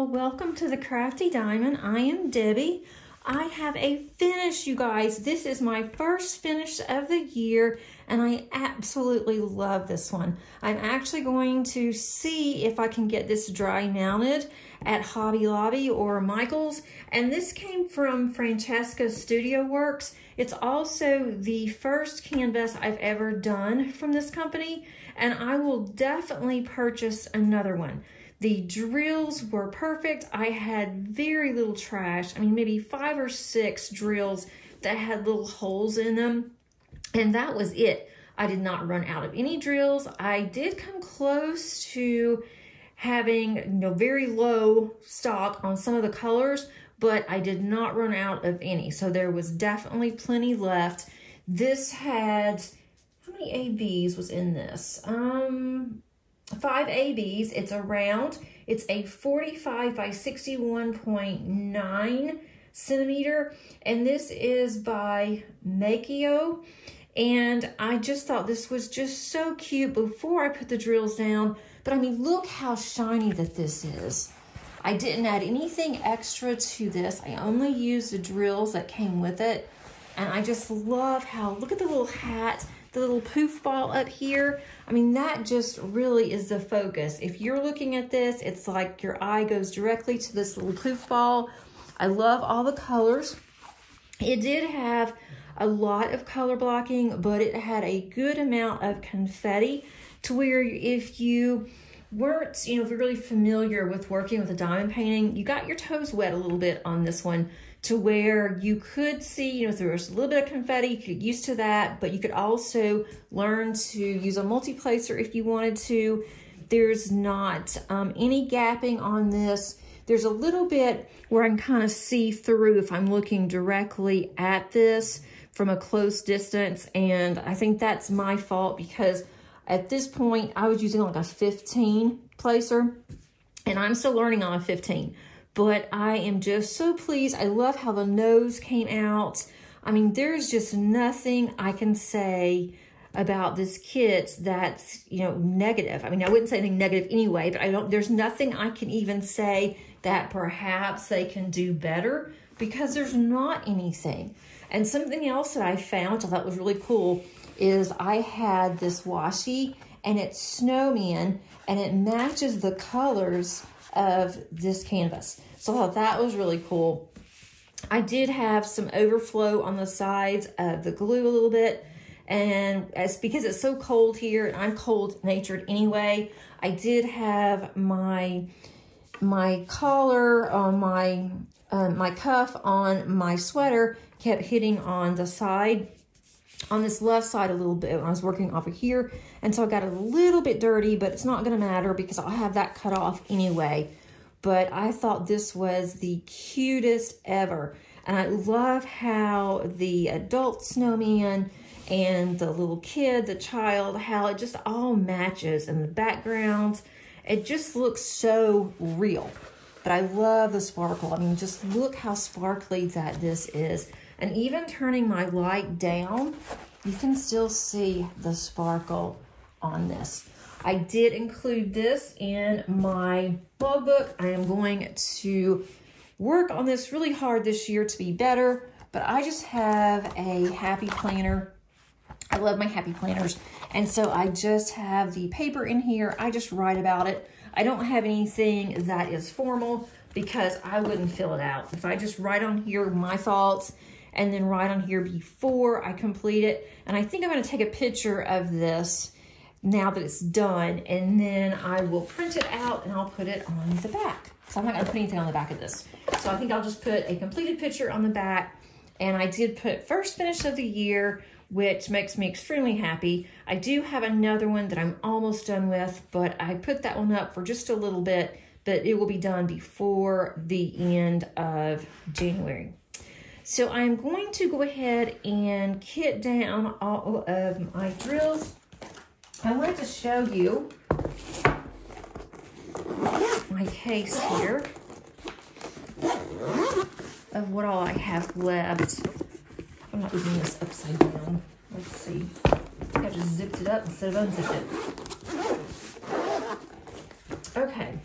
welcome to the Crafty Diamond. I am Debbie. I have a finish, you guys. This is my first finish of the year, and I absolutely love this one. I'm actually going to see if I can get this dry mounted at Hobby Lobby or Michael's, and this came from Francesca Studio Works. It's also the first canvas I've ever done from this company, and I will definitely purchase another one. The drills were perfect. I had very little trash. I mean, maybe 5 or 6 drills that had little holes in them, and that was it. I did not run out of any drills. I did come close to having, very low stock on some of the colors, but I did not run out of any. So there was definitely plenty left. This had, how many ABs was in this? 5 ABs. It's a round. It's a 45 by 61.9 centimeter, and this is by Makio. And I just thought this was just so cute before I put the drills down. But I mean, look how shiny that this is. I didn't add anything extra to this. I only used the drills that came with it. And I just love how, look at the little hat, the little poof ball up here. I mean, that just really is the focus. If you're looking at this, it's like your eye goes directly to this little poof ball. I love all the colors. It did have a lot of color blocking, but it had a good amount of confetti to where if you weren't, if you're really familiar with working with a diamond painting, you got your toes wet a little bit on this one, to where you could see, if there was a little bit of confetti, you could get used to that, but you could also learn to use a multi-placer if you wanted to. There's not any gapping on this. There's a little bit where I can kind of see through if I'm looking directly at this from a close distance, and I think that's my fault because at this point I was using like a 15 placer, and I'm still learning on a 15. But I am just so pleased. I love how the nose came out. I mean, there's just nothing I can say about this kit that's, negative. I mean, I wouldn't say anything negative anyway, but there's nothing I can even say that perhaps they can do better, because there's not anything. And something else that I found, which I thought was really cool, is I had this washi, and it's snowman, and it matches the colors of this canvas. So I thought that was really cool. I did have some overflow on the sides of the glue a little bit, and because it's so cold here, and I'm cold-natured anyway, I did have my collar on my cuff on my sweater kept hitting on the side, on this left side a little bit when I was working off of here, and so I got a little bit dirty, but it's not going to matter because I'll have that cut off anyway. But I thought this was the cutest ever, and I love how the adult snowman and the little kid, the child, how it just all matches, and the backgrounds, it just looks so real. But I love the sparkle. I mean, just look how sparkly that this is. And even turning my light down, you can still see the sparkle on this. I did include this in my logbook. I am going to work on this really hard this year to be better, but I just have a happy planner. I love my happy planners. And so I just have the paper in here. I just write about it. I don't have anything that is formal because I wouldn't fill it out. If I just write on here my thoughts and then write on here before I complete it. And I think I'm going to take a picture of this now that it's done, and then I will print it out and I'll put it on the back. So I'm not going to put anything on the back of this. So I think I'll just put a completed picture on the back. And I did put first finish of the year, which makes me extremely happy. I do have another one that I'm almost done with, but I put that one up for just a little bit, but it will be done before the end of January. So I'm going to go ahead and kit down all of my drills. I wanted to show you my case here of what all I have left. I'm not leaving this upside down. Let's see. I think I just zipped it up instead of unzipped it. Okay.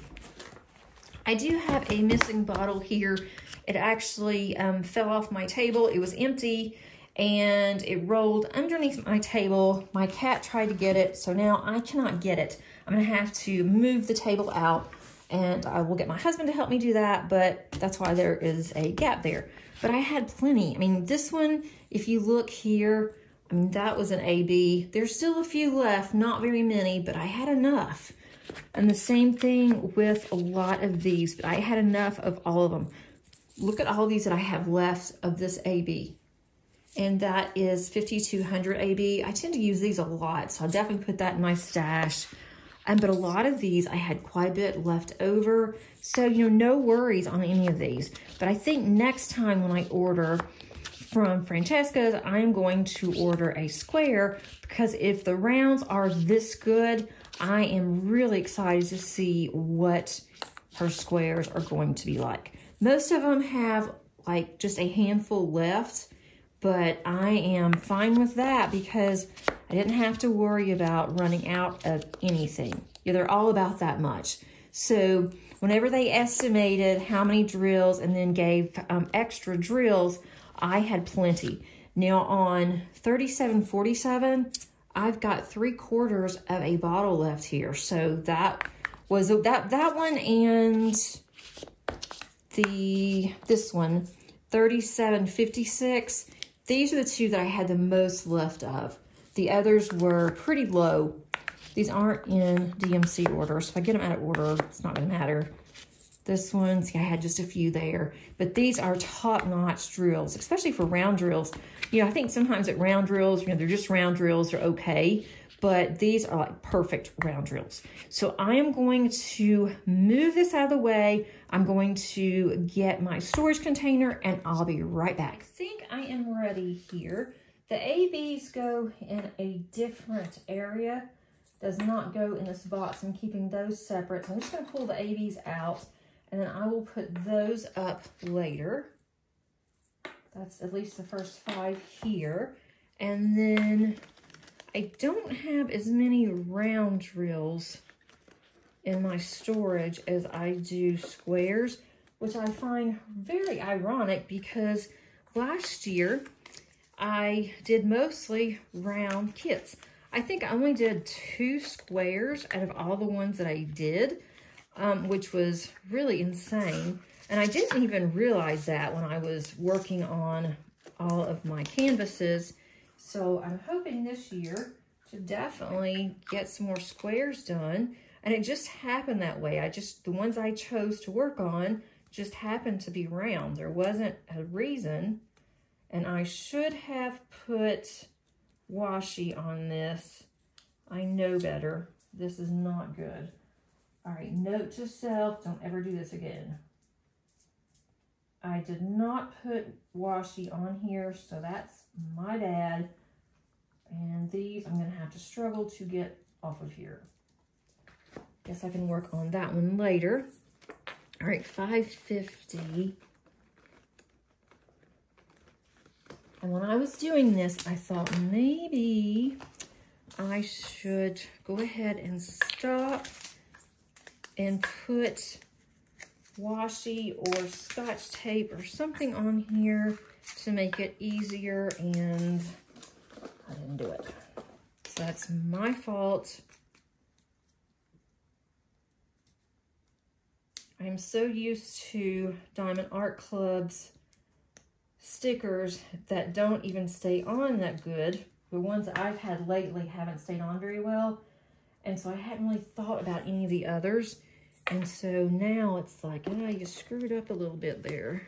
I do have a missing bottle here. It actually fell off my table. It was empty and it rolled underneath my table. My cat tried to get it, so now I cannot get it. I'm gonna have to move the table out, and I will get my husband to help me do that, but that's why there is a gap there. But I had plenty. I mean, this one, if you look here, I mean, that was an AB. There's still a few left, not very many, but I had enough. And the same thing with a lot of these, but I had enough of all of them. Look at all these that I have left of this AB. And that is 5200 AB. I tend to use these a lot, so I'll definitely put that in my stash. But a lot of these, I had quite a bit left over. So, you know, no worries on any of these. But I think next time when I order from Francesca's, I'm going to order a square, because if the rounds are this good, I am really excited to see what her squares are going to be like. Most of them have like just a handful left, but I am fine with that because I didn't have to worry about running out of anything. Yeah, they're all about that much. So whenever they estimated how many drills and then gave extra drills, I had plenty. Now on 3747, I've got 3/4 of a bottle left here. So that was that one, and this one, 3756. These are the two that I had the most left of. The others were pretty low. These aren't in DMC order, so if I get them out of order, it's not gonna matter. This one, see, I had just a few there, but these are top-notch drills, especially for round drills. You know, I think sometimes at round drills, you know, they're just round drills, they're okay, but these are like perfect round drills. So I am going to move this out of the way. I'm going to get my storage container and I'll be right back. I think I am ready here. The ABs go in a different area. Does not go in this box. I'm keeping those separate. So I'm just gonna pull the ABs out and then I will put those up later. That's at least the first 5 here. And then I don't have as many round drills in my storage as I do squares, which I find very ironic because last year I did mostly round kits. I think I only did 2 squares out of all the ones that I did, which was really insane. And I didn't even realize that when I was working on all of my canvases. So I'm hoping this year to definitely get some more squares done. And it just happened that way. The ones I chose to work on just happened to be round. There wasn't a reason. And I should have put washi on this. I know better. This is not good. All right, note to self, don't ever do this again. I did not put washi on here, so that's my bad. And these I'm gonna have to struggle to get off of here. Guess I can work on that one later. All right, 550. And when I was doing this, I thought maybe I should go ahead and stop and put washi or Scotch tape or something on here to make it easier, and I didn't do it. So that's my fault. I'm so used to Diamond Art Club's stickers that don't even stay on that good. The ones that I've had lately haven't stayed on very well. And so I hadn't really thought about any of the others. And so now it's like, oh, you screwed up a little bit there.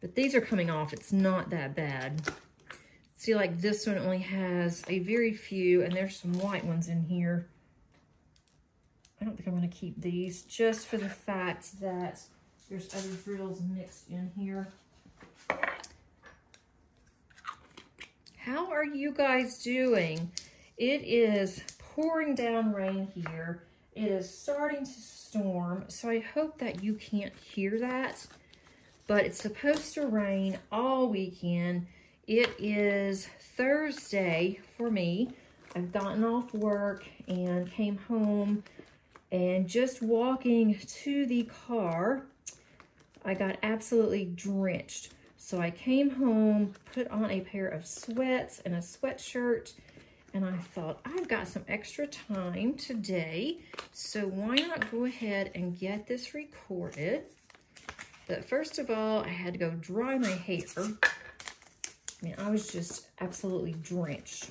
But these are coming off. It's not that bad. See, like this one only has a very few, and there's some white ones in here. I don't think I'm going to keep these just for the fact that there's other drills mixed in here. How are you guys doing? It is pouring down rain here. It is starting to storm, so I hope that you can't hear that. But it's supposed to rain all weekend. It is Thursday for me. I've gotten off work and came home And just walking to the car, I got absolutely drenched. So I came home, put on a pair of sweats and a sweatshirt, and I thought, I've got some extra time today, so why not go ahead and get this recorded? But first of all, I had to go dry my hair. I mean, I was just absolutely drenched.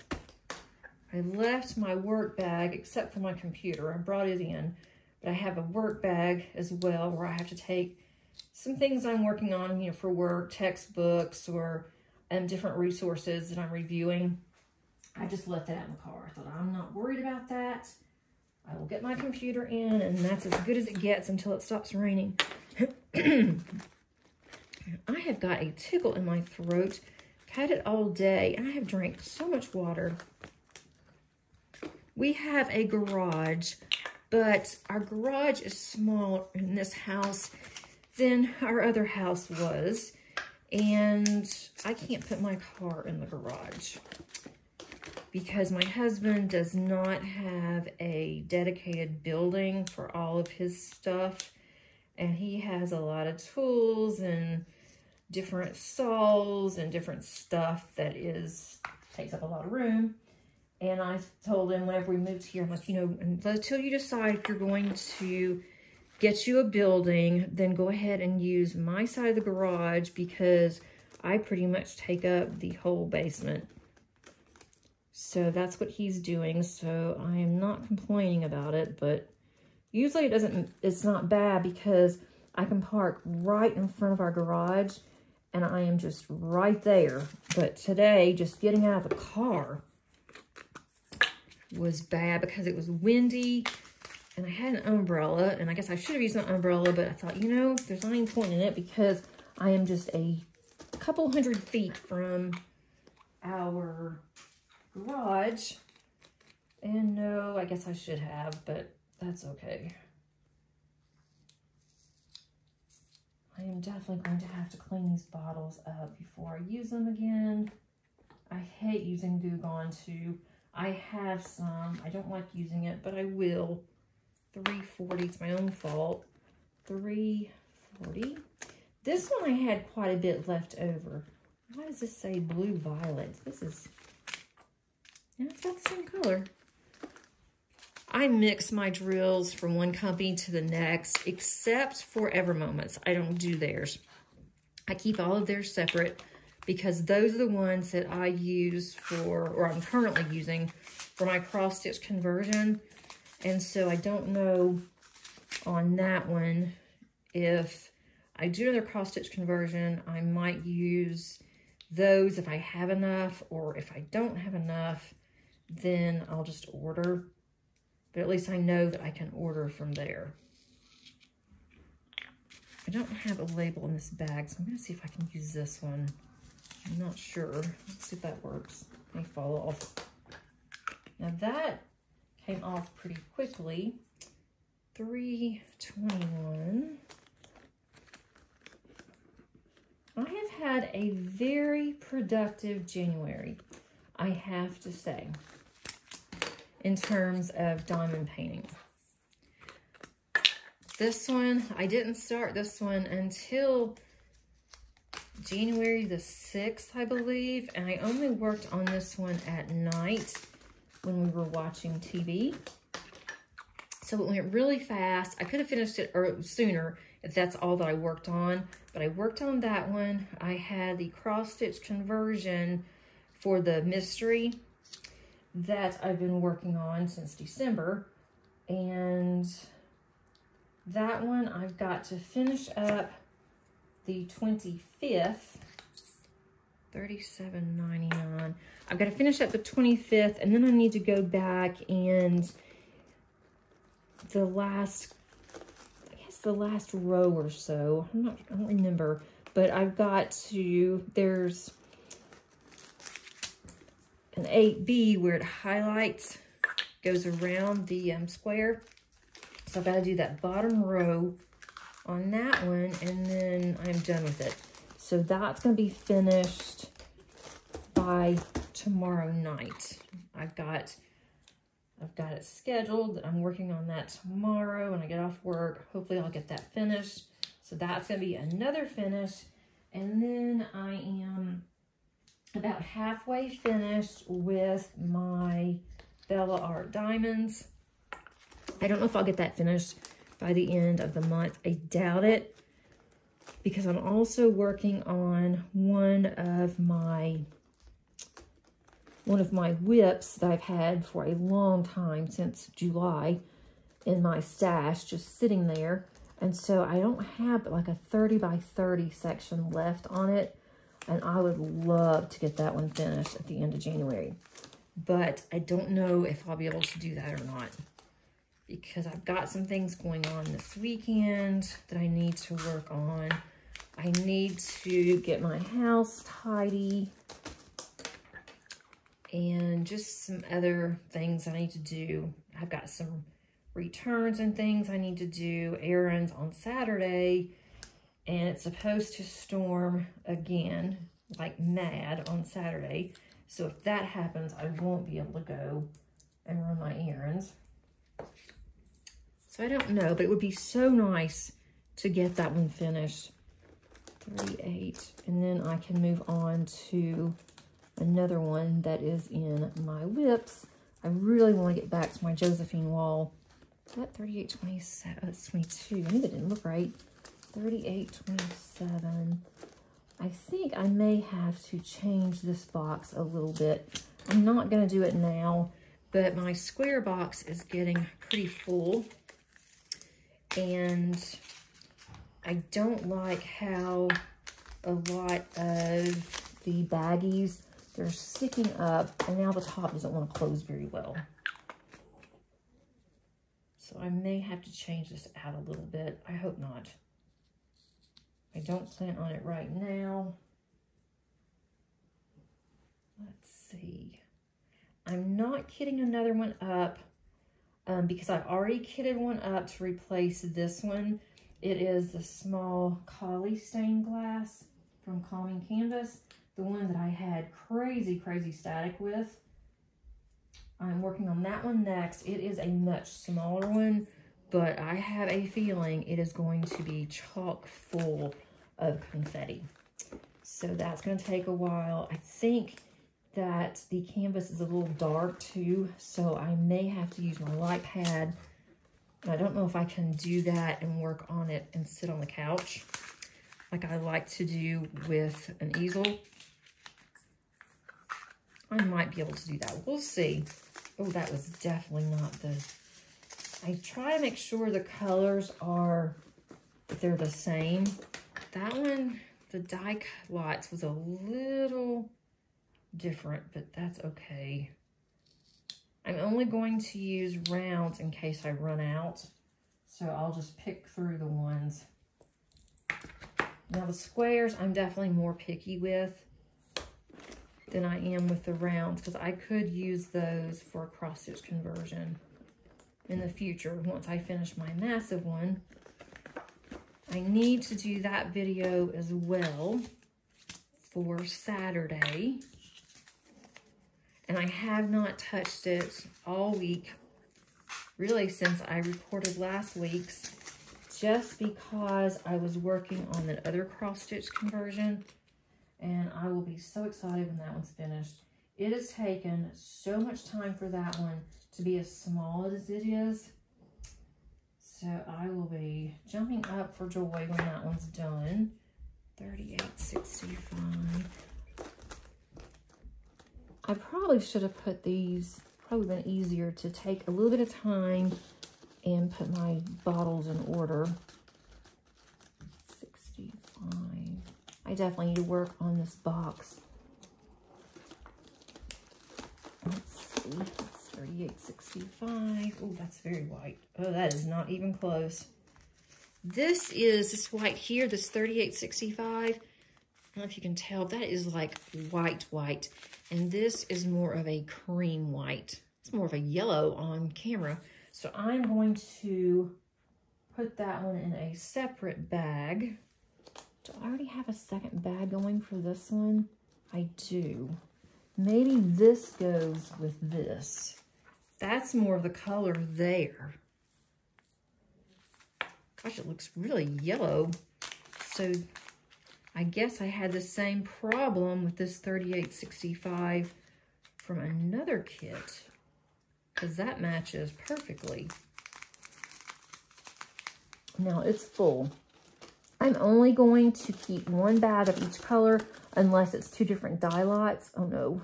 I left my work bag, except for my computer. I brought it in, but I have a work bag as well where I have to take some things I'm working on, you know, for work, textbooks, or different resources that I'm reviewing. I just left that in the car. I thought, I'm not worried about that. I will get my computer in, and that's as good as it gets until it stops raining. I have got a tickle in my throat. Had it all day, and I have drank so much water. We have a garage, but our garage is smaller in this house than our other house was, and I can't put my car in the garage because my husband does not have a dedicated building for all of his stuff, and he has a lot of tools and different saws and different stuff that takes up a lot of room. And I told him whenever we moved here, I'm like, you know, until you decide if you're going to get you a building, then go ahead and use my side of the garage because I pretty much take up the whole basement. So that's what he's doing. So I am not complaining about it, but usually it's not bad because I can park right in front of our garage and I am just right there. But today, just getting out of the car was bad because it was windy and I had an umbrella, and I guess I should have used an umbrella, but I thought, you know, there's not any point in it because I am just a couple hundred feet from our garage. And no, I guess I should have, but that's okay. I am definitely going to have to clean these bottles up before I use them again. I hate using Goo Gone too. I have some. I don't like using it, but I will. $3.40. It's my own fault. $3.40. This one I had quite a bit left over. Why does this say blue violet? This is, yeah, it's about the same color. I mix my drills from one company to the next, except for Ever Moments. I don't do theirs. I keep all of theirs separate because those are the ones that I use for, or I'm currently using for my cross stitch conversion. And so I don't know on that one if I do another cross stitch conversion, I might use those if I have enough, or if I don't have enough, then I'll just order. But at least I know that I can order from there. I don't have a label in this bag, so I'm going to see if I can use this one. I'm not sure. Let's see if that works. It may fall off. Now that came off pretty quickly. $3.21. I have had a very productive January, I have to say, in terms of diamond painting. This one, I didn't start this one until January the 6th, I believe, and I only worked on this one at night when we were watching TV. So it went really fast. I could have finished it sooner if that's all that I worked on, but I worked on that one. I had the cross-stitch conversion for the mystery that I've been working on since December, and that one I've got to finish up the 25th, $37.99. I've got to finish up the 25th, and then I need to go back and the last row or so. I don't remember, but I've got to, there's an 8B where it highlights, goes around the square. So I've got to do that bottom row on that one, and then I'm done with it. So that's going to be finished by tomorrow night. I've got I've got it scheduled. I'm working on that tomorrow when I get off work. Hopefully I'll get that finished. So that's going to be another finish. And then I am about halfway finished with my Bella Art Diamonds. I don't know if I'll get that finished by the end of the month. I doubt it, because I'm also working on one of my whips that I've had for a long time, since July, in my stash, just sitting there. And so I don't have like a 30 by 30 section left on it. And I would love to get that one finished at the end of January. But I don't know if I'll be able to do that or not, because I've got some things going on this weekend that I need to work on. I need to get my house tidy and just some other things I need to do. I've got some returns and things I need to do, errands on Saturday, and it's supposed to storm again like mad on Saturday. So if that happens, I won't be able to go and run my errands. So I don't know, but it would be so nice to get that one finished. 38, and then I can move on to another one that is in my whips. I really want to get back to my Josephine wall. Is that 3827? That's 22. I knew that didn't look right. 3827. I think I may have to change this box a little bit. I'm not going to do it now, but my square box is getting pretty full. And I don't like how a lot of the baggies, they're sticking up, and now the top doesn't want to close very well. So I may have to change this out a little bit. I hope not. I don't plan on it right now. Let's see. I'm not kitting another one up because I've already kitted one up to replace this one. It is the small Collie stained glass from Calming Canvas, the one that I had crazy static with. I'm working on that one next. It is a much smaller one, but I have a feeling it is going to be chock full of confetti. So that's going to take a while. I think that the canvas is a little dark too, so I may have to use my light pad. I don't know if I can do that and work on it and sit on the couch like I like to do with an easel. I might be able to do that. We'll see. Oh, that was definitely not the... I try to make sure the colors are, that they're the same. That one, the die cut lots was a little different, but that's okay. I'm only going to use rounds in case I run out, so I'll just pick through the ones. Now the squares, I'm definitely more picky with than I am with the rounds, because I could use those for a cross-stitch conversion in the future once I finish my massive one. I need to do that video as well for Saturday. And I have not touched it all week, really since I recorded last week's, just because I was working on that other cross-stitch conversion, and I will be so excited when that one's finished. It has taken so much time for that one to be as small as it is, so I will be jumping up for joy when that one's done. 3865. I probably should have put these, probably been easier to take a little bit of time and put my bottles in order. 65. I definitely need to work on this box. Let's see, that's 3865. Oh, that's very white. Oh, that is not even close. This white here, this 3865. I don't know if you can tell, that is like white. And this is more of a cream white. It's more of a yellow on camera. So I'm going to put that one in a separate bag. Do I already have a second bag going for this one? I do. Maybe this goes with this. That's more of the color there. Gosh, it looks really yellow. So I guess I had the same problem with this 3865 from another kit, because that matches perfectly. Now it's full. I'm only going to keep one bag of each color unless it's two different dye lots. Oh no,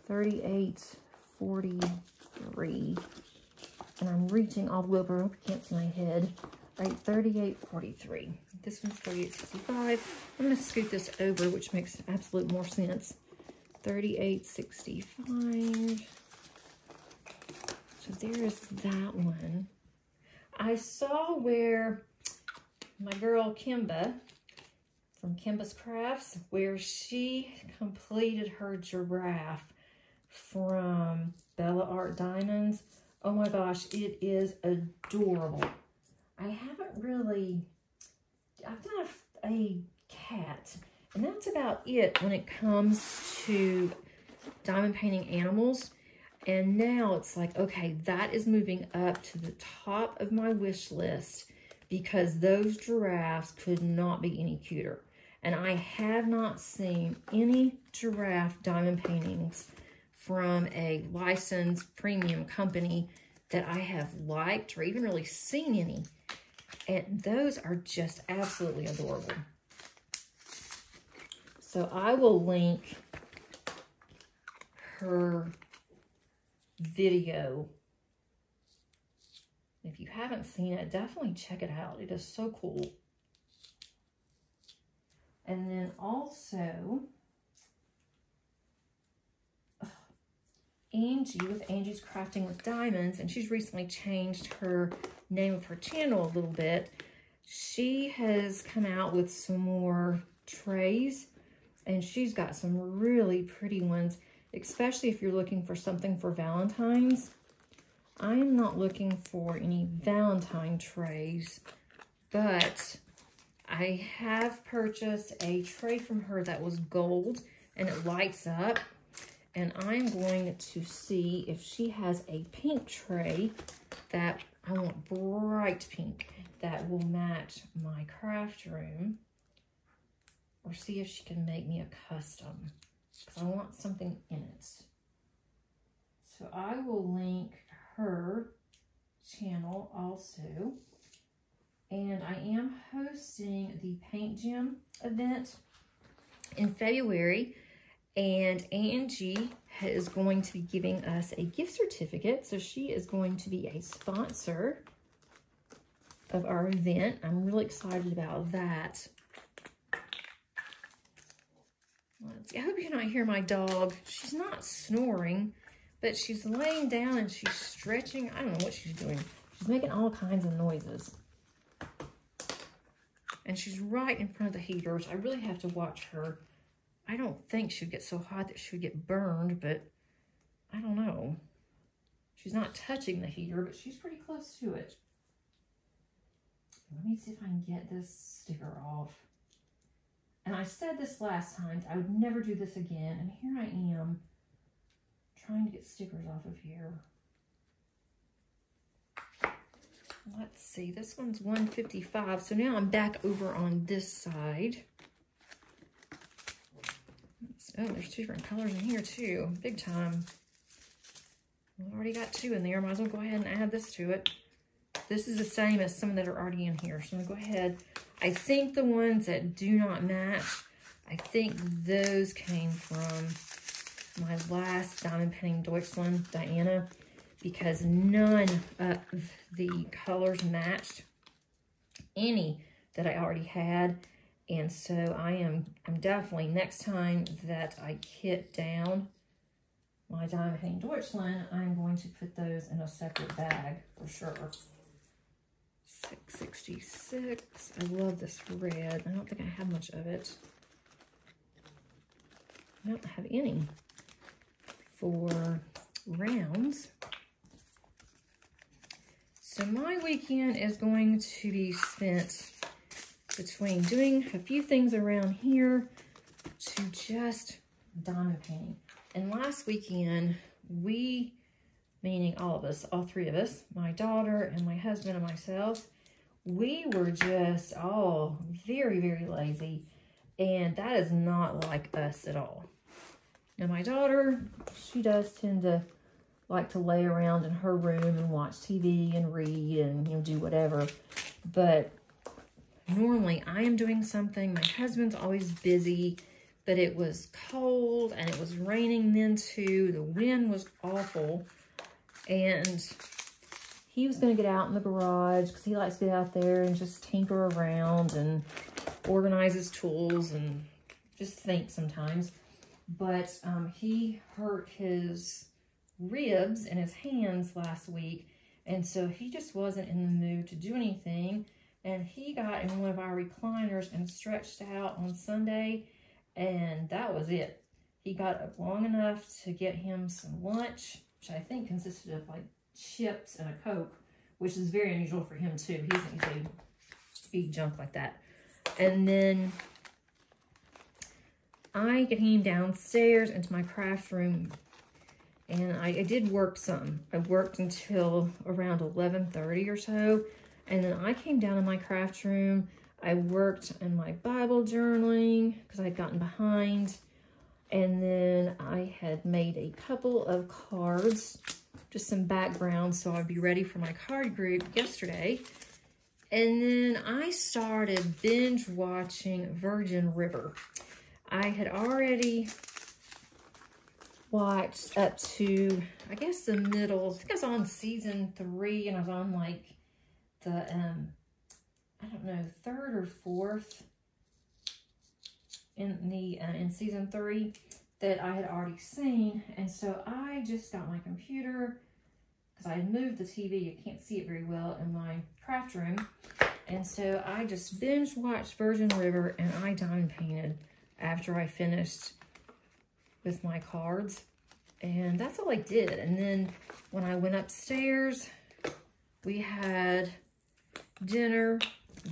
3843. And I'm reaching all the way over. I hope you can't see my head. Right, 3843. This one's 3865. I'm going to scoot this over, which makes absolute more sense. 3865. So there's that one. I saw where my girl Kimba from Kimba's Crafts, where she completed her giraffe from Bella Art Diamonds. Oh my gosh, it is adorable. I haven't really, I've done a cat, and that's about it when it comes to diamond painting animals. And now it's like, okay, that is moving up to the top of my wish list because those giraffes could not be any cuter. And I have not seen any giraffe diamond paintings from a licensed premium company that I have liked or even really seen any. And those are just absolutely adorable. So I will link her video. If you haven't seen it, definitely check it out. It is so cool. And then also, Angie with Angie's Crafting with Diamonds, and she's recently changed her name of her channel a little bit. She has come out with some more trays, and she's got some really pretty ones, especially if you're looking for something for Valentine's. I am not looking for any Valentine trays, but I have purchased a tray from her that was gold and it lights up. And I'm going to see if she has a pink tray that I want bright pink that will match my craft room, or see if she can make me a custom because I want something in it. So I will link her channel also. And I am hosting the Paint Gym event in February. And Angie is going to be giving us a gift certificate. So she is going to be a sponsor of our event. I'm really excited about that. Let's see. I hope you cannot hear my dog. She's not snoring, but she's laying down and she's stretching. I don't know what she's doing. She's making all kinds of noises. And she's right in front of the heaters. I really have to watch her. I don't think she'd get so hot that she would get burned, but I don't know. She's not touching the heater, but she's pretty close to it. Let me see if I can get this sticker off. And I said this last time, I would never do this again. And here I am trying to get stickers off of here. Let's see, this one's 155. So now I'm back over on this side. Oh, there's two different colors in here too. Big time. I've already got two in there. Might as well go ahead and add this to it. This is the same as some that are already in here. So I'm going to go ahead. I think the ones that do not match, I think those came from my last Diamond Painting Deutschland, Diana, because none of the colors matched any that I already had. And so I'm definitely, next time that I kit down my Diamond Painting Deutschland, I'm going to put those in a separate bag for sure. 666. I love this red. I don't think I have much of it. I don't have any for rounds. So my weekend is going to be spent between doing a few things around here to just diamond painting. And last weekend, we meaning all of us, all three of us, my daughter and my husband and myself, we were just all very, very lazy. And that is not like us at all. Now my daughter, she does tend to like to lay around in her room and watch TV and read and, you know, do whatever. But normally I am doing something. My husband's always busy, but it was cold and it was raining then too. The wind was awful. And he was going to get out in the garage because he likes to get out there and just tinker around and organize his tools and just think sometimes. But he hurt his ribs and his hands last week, and so he just wasn't in the mood to do anything. And he got in one of our recliners and stretched out on Sunday, and that was it. He got up long enough to get him some lunch, which I think consisted of like chips and a Coke, which is very unusual for him too. He doesn't usually eat junk like that. And then I came downstairs into my craft room, and I did work some. I worked until around 11:30 or so, and then I came down in my craft room. I worked in my Bible journaling because I'd gotten behind, and then I had made a couple of cards, just some background, so I'd be ready for my card group yesterday. And then I started binge watching Virgin River. I had already watched up to, I guess, the middle. I think I was on season 3, and I was on like the, I don't know, 3rd or 4th in season 3 that I had already seen. And so I just got my computer because I had moved the TV. You can't see it very well in my craft room. And so I just binge watched Virgin River, and I diamond painted after I finished with my cards. And that's all I did. And then when I went upstairs, we had dinner,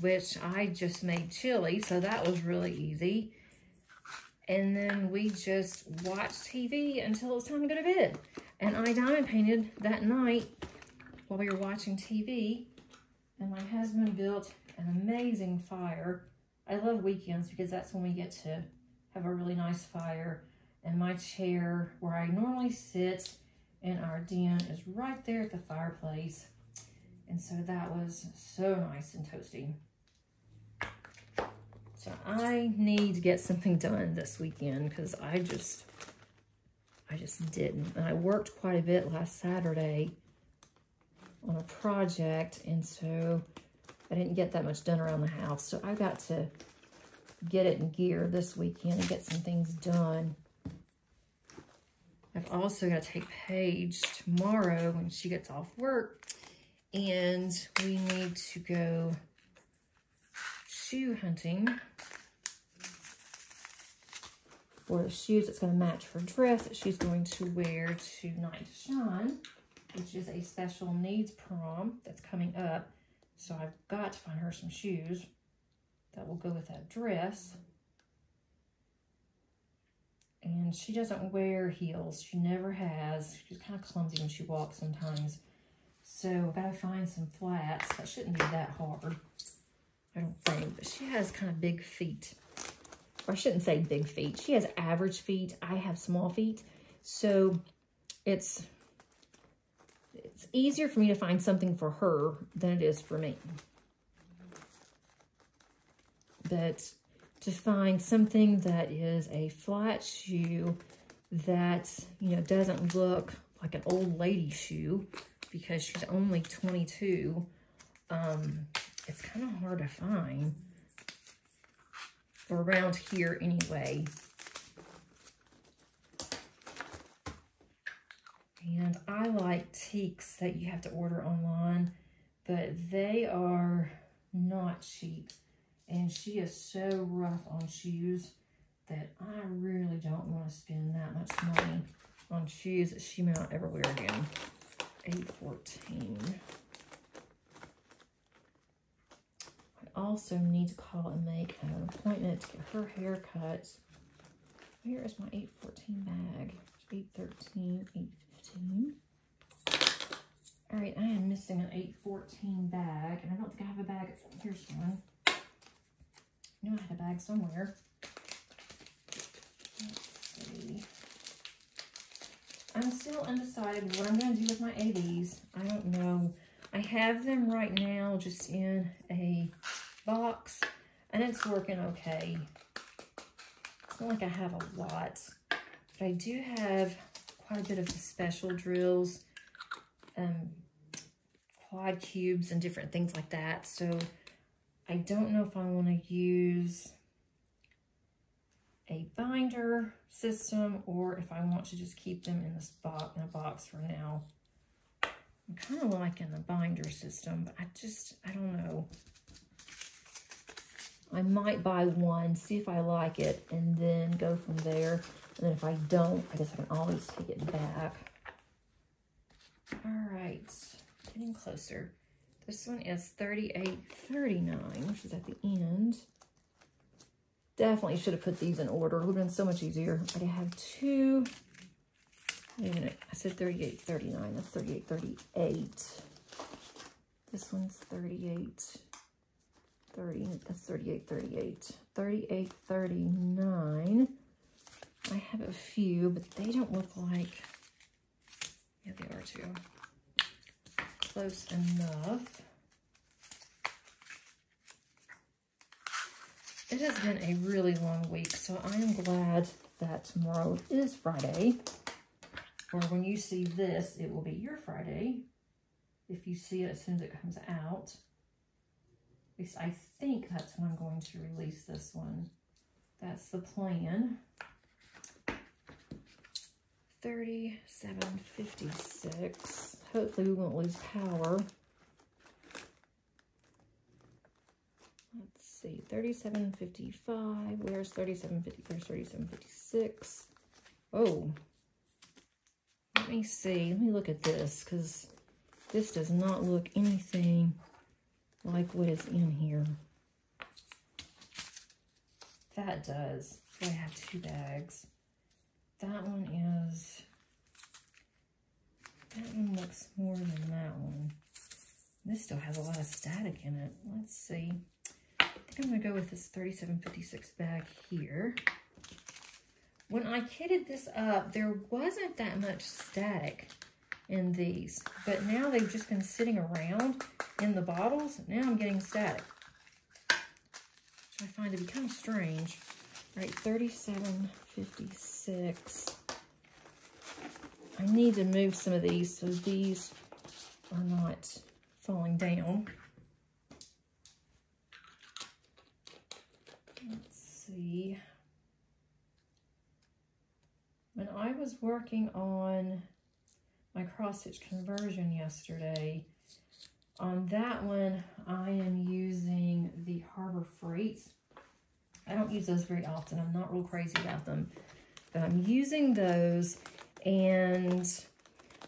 which I just made chili, so that was really easy. And then we just watched TV until it was time to go to bed. And I diamond painted that night while we were watching TV. And my husband built an amazing fire. I love weekends because that's when we get to have a really nice fire. And my chair, where I normally sit in our den, is right there at the fireplace. And so that was so nice and toasty. So I need to get something done this weekend because I just didn't. And I worked quite a bit last Saturday on a project, and so I didn't get that much done around the house. So I got to get it in gear this weekend and get some things done. I've also got to take Paige tomorrow when she gets off work, and we need to go shoe hunting for the shoes that's going to match her dress that she's going to wear to Night to Shine, which is a special needs prom that's coming up. So I've got to find her some shoes that will go with that dress. And she doesn't wear heels. She never has. She's kind of clumsy when she walks sometimes. So I've got to find some flats. That shouldn't be that hard, I don't think. But she has kind of big feet. Or I shouldn't say big feet. She has average feet. I have small feet. So it's easier for me to find something for her than it is for me. But to find something that is a flat shoe that, you know, doesn't look like an old lady shoe because she's only 22, it's kind of hard to find. Or around here anyway. And I like teaks that you have to order online, but they are not cheap. And she is so rough on shoes that I really don't want to spend that much money on shoes that she may not ever wear again. 814. I also need to call and make an appointment to get her hair cut. Where is my 814 bag? 813, 815. All right, I am missing an 814 bag, and I don't think I have a bag. Here's one. I knew I had a bag somewhere. Let's see. I'm still undecided what I'm going to do with my AVs. I don't know. I have them right now just in a box, and it's working okay. It's not like I have a lot, but I do have quite a bit of the special drills, quad cubes and different things like that. So I don't know if I want to use a binder system or if I want to just keep them in this box, in a box for now. I'm kind of liking the binder system, but I don't know. I might buy one, see if I like it, and then go from there. And then if I don't, I guess I can always take it back. All right, getting closer. This one is 38.39, which is at the end. Definitely should have put these in order. It would have been so much easier. I have two. Wait a minute, I said 38.39. That's 38.38. This one's 38.30. That's 38.38. 38.39. I have a few, but they don't look like. Yeah, they are too. Close enough. It has been a really long week, so I am glad that tomorrow is Friday. Or when you see this, it will be your Friday. If you see it as soon as it comes out. At least I think that's when I'm going to release this one. That's the plan. 37.56. Hopefully we won't lose power. Let's see, 37.55. Where's 37.50? There's 37.56. Oh, let me see. Let me look at this, because this does not look anything like what is in here. That does. I have two bags. That one looks more than that one. This still has a lot of static in it. Let's see. I think I'm going to go with this 37.56 bag here. When I kitted this up, there wasn't that much static in these, but now they've just been sitting around in the bottles. Now I'm getting static, which I find to be kind of strange. All right, 37.56. I need to move some of these so these are not falling down. Let's see. When I was working on my cross-stitch conversion yesterday, on that one, I am using the Harbor Freight. I don't use those very often. I'm not real crazy about them, but I'm using those, and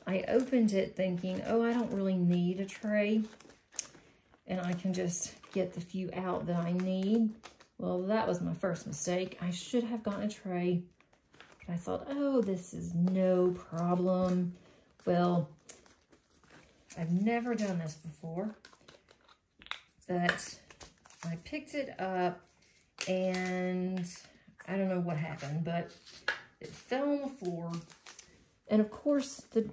I opened it thinking, oh, I don't really need a tray, and I can just get the few out that I need. Well, that was my first mistake. I should have gotten a tray. I thought, oh, this is no problem. Well, I've never done this before, but I picked it up and I don't know what happened, but it fell on the floor. And of course, the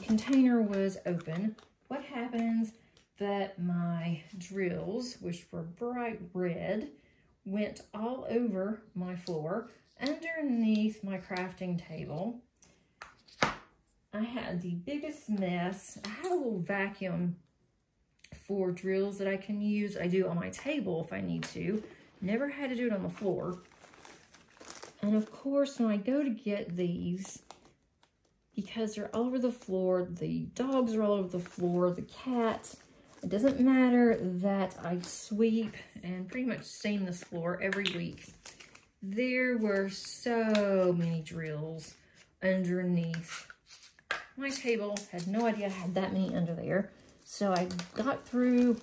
container was open. What happens that my drills, which were bright red, went all over my floor, underneath my crafting table. I had the biggest mess. I have a little vacuum for drills that I can use. I do on my table if I need to. Never had to do it on the floor. And of course, when I go to get these, because they're all over the floor, the dogs are all over the floor, the cat, it doesn't matter that I sweep and pretty much stain this floor every week. There were so many drills underneath my table. Had no idea I had that many under there. So I got through,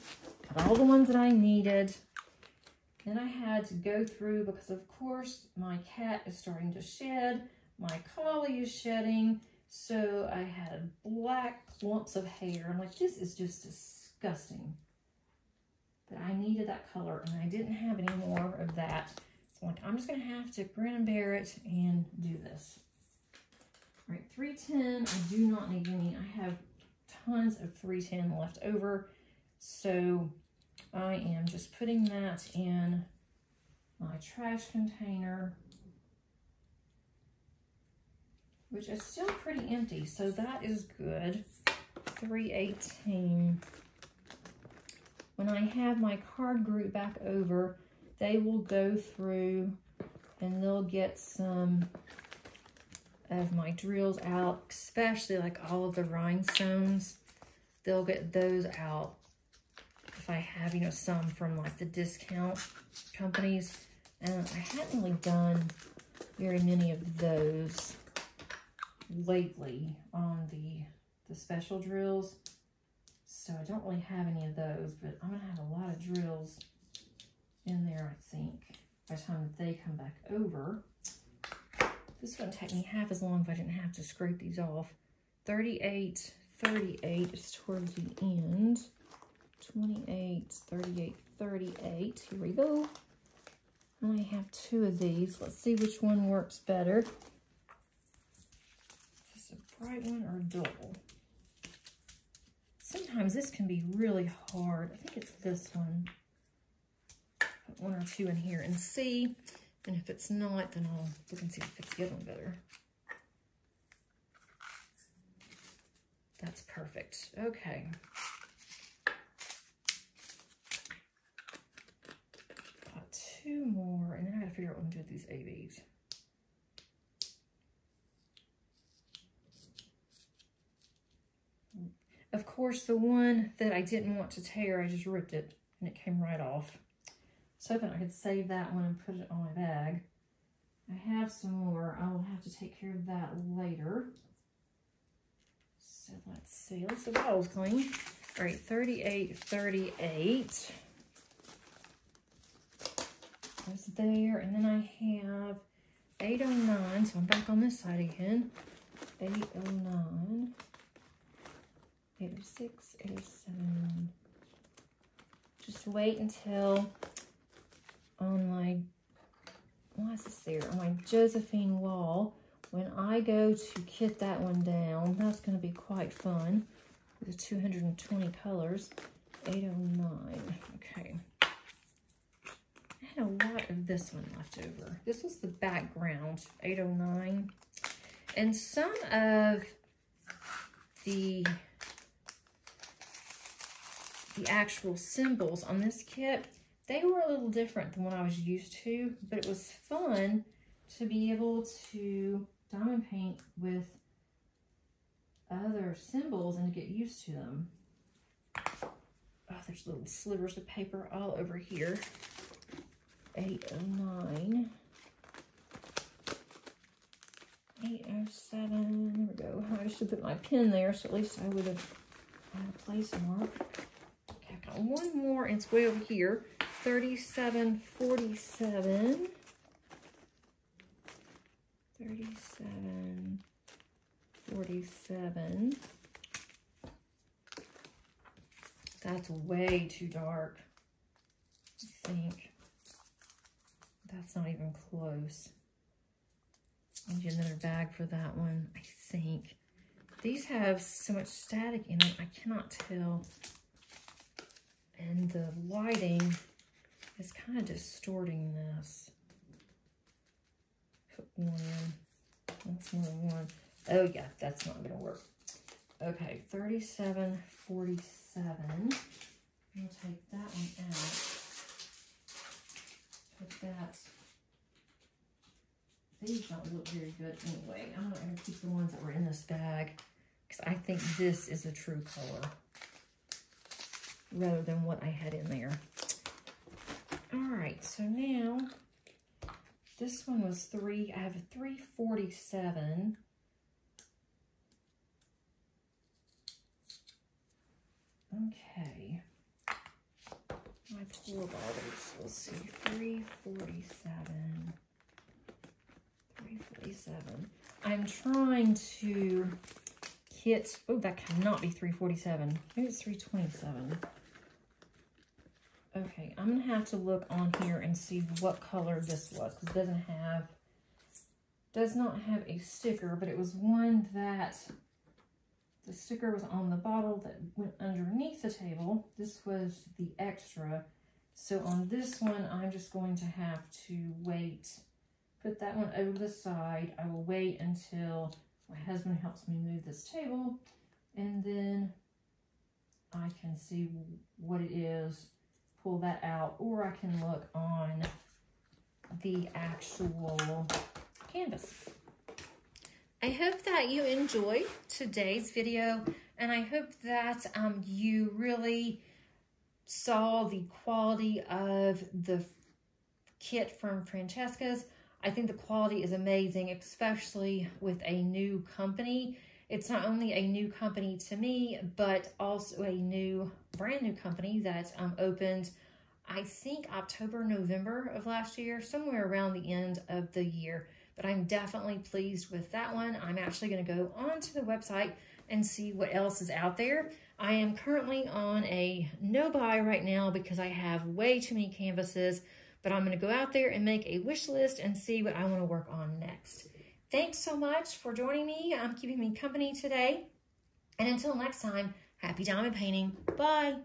got all the ones that I needed. Then I had to go through because, of course, my cat is starting to shed. My collie is shedding. So I had black clumps of hair. I'm like, this is just disgusting. But I needed that color and I didn't have any more of that. So I'm like, I'm just gonna have to grin and bear it and do this. All right, 310, I do not need any. I have tons of 310 left over. So I am just putting that in my trash container, which is still pretty empty. So that is good. 318. When I have my card group back over, they will go through and they'll get some of my drills out, especially like all of the rhinestones. They'll get those out if I have, you know, some from like the discount companies. And I hadn't really done very many of those lately on the special drills. So I don't really have any of those, but I'm gonna have a lot of drills in there, I think, by the time that they come back over. This wouldn't take me half as long if I didn't have to scrape these off. 38, 38 is towards the end. 28, 38, 38. Here we go. And I have 2 of these. Let's see which one works better. Is this a bright one or a dull? Sometimes this can be really hard. I think it's this one. Put 1 or 2 in here and see. And if it's not, then I'll look and see if it's the other one better. That's perfect. Okay. Got 2 more, and then I gotta figure out what I'm doing with these ABs. Of course, the one that I didn't want to tear, I just ripped it, and it came right off. So hoping I could save that one and put it on my bag. I have some more. I will have to take care of that later. So let's see. Let's see the bottle's clean. All right, 38, 38. That's there. And then I have 809. So I'm back on this side again. 809. 806, 807. Just wait until on my, why is this there? On my Josephine wall, when I go to kit that one down, that's going to be quite fun. With 220 colors. 809. Okay. I had a lot of this one left over. This was the background, 809. And some of the actual symbols on this kit, they were a little different than what I was used to, but it was fun to be able to diamond paint with other symbols and to get used to them. Oh, there's little slivers of paper all over here. 809. 807. There we go. I should put my pin there, so at least I would have had a place more. Okay, I've got one more, and it's way over here. 3747. 3747. That's way too dark, I think. That's not even close. I need another bag for that one, I think. These have so much static in them, I cannot tell. And the lighting is kind of distorting this. Put one in. That's more than one. Oh yeah, that's not gonna work. Okay, 3747. I'll take that one out. Put that. These don't look very good anyway. I'm not gonna keep the ones that were in this bag because I think this is a true color rather than what I had in there. All right, so now this one was I have a 347. Okay. My poor bottles. Let's see. 347. 347. I'm trying to kit, oh, that cannot be 347. Maybe it's 327. Okay, I'm gonna have to look on here and see what color this was, because it does not have a sticker, but it was one that the sticker was on the bottle that went underneath the table. This was the extra. So on this one, I'm just going to have to wait, put that one over the side. I will wait until my husband helps me move this table, and then I can see what it is, pull that out, or I can look on the actual canvas. I hope that you enjoyed today's video, and I hope that you really saw the quality of the kit from Francesca's. I think the quality is amazing, especially with a new company. It's not only a new company to me, but also a brand new company that opened, I think, October, November of last year, somewhere around the end of the year. But I'm definitely pleased with that one. I'm actually going to go onto the website and see what else is out there. I am currently on a no buy right now because I have way too many canvases, but I'm going to go out there and make a wish list and see what I want to work on next. Thanks so much for joining me. Keeping me company today. And until next time, happy diamond painting. Bye.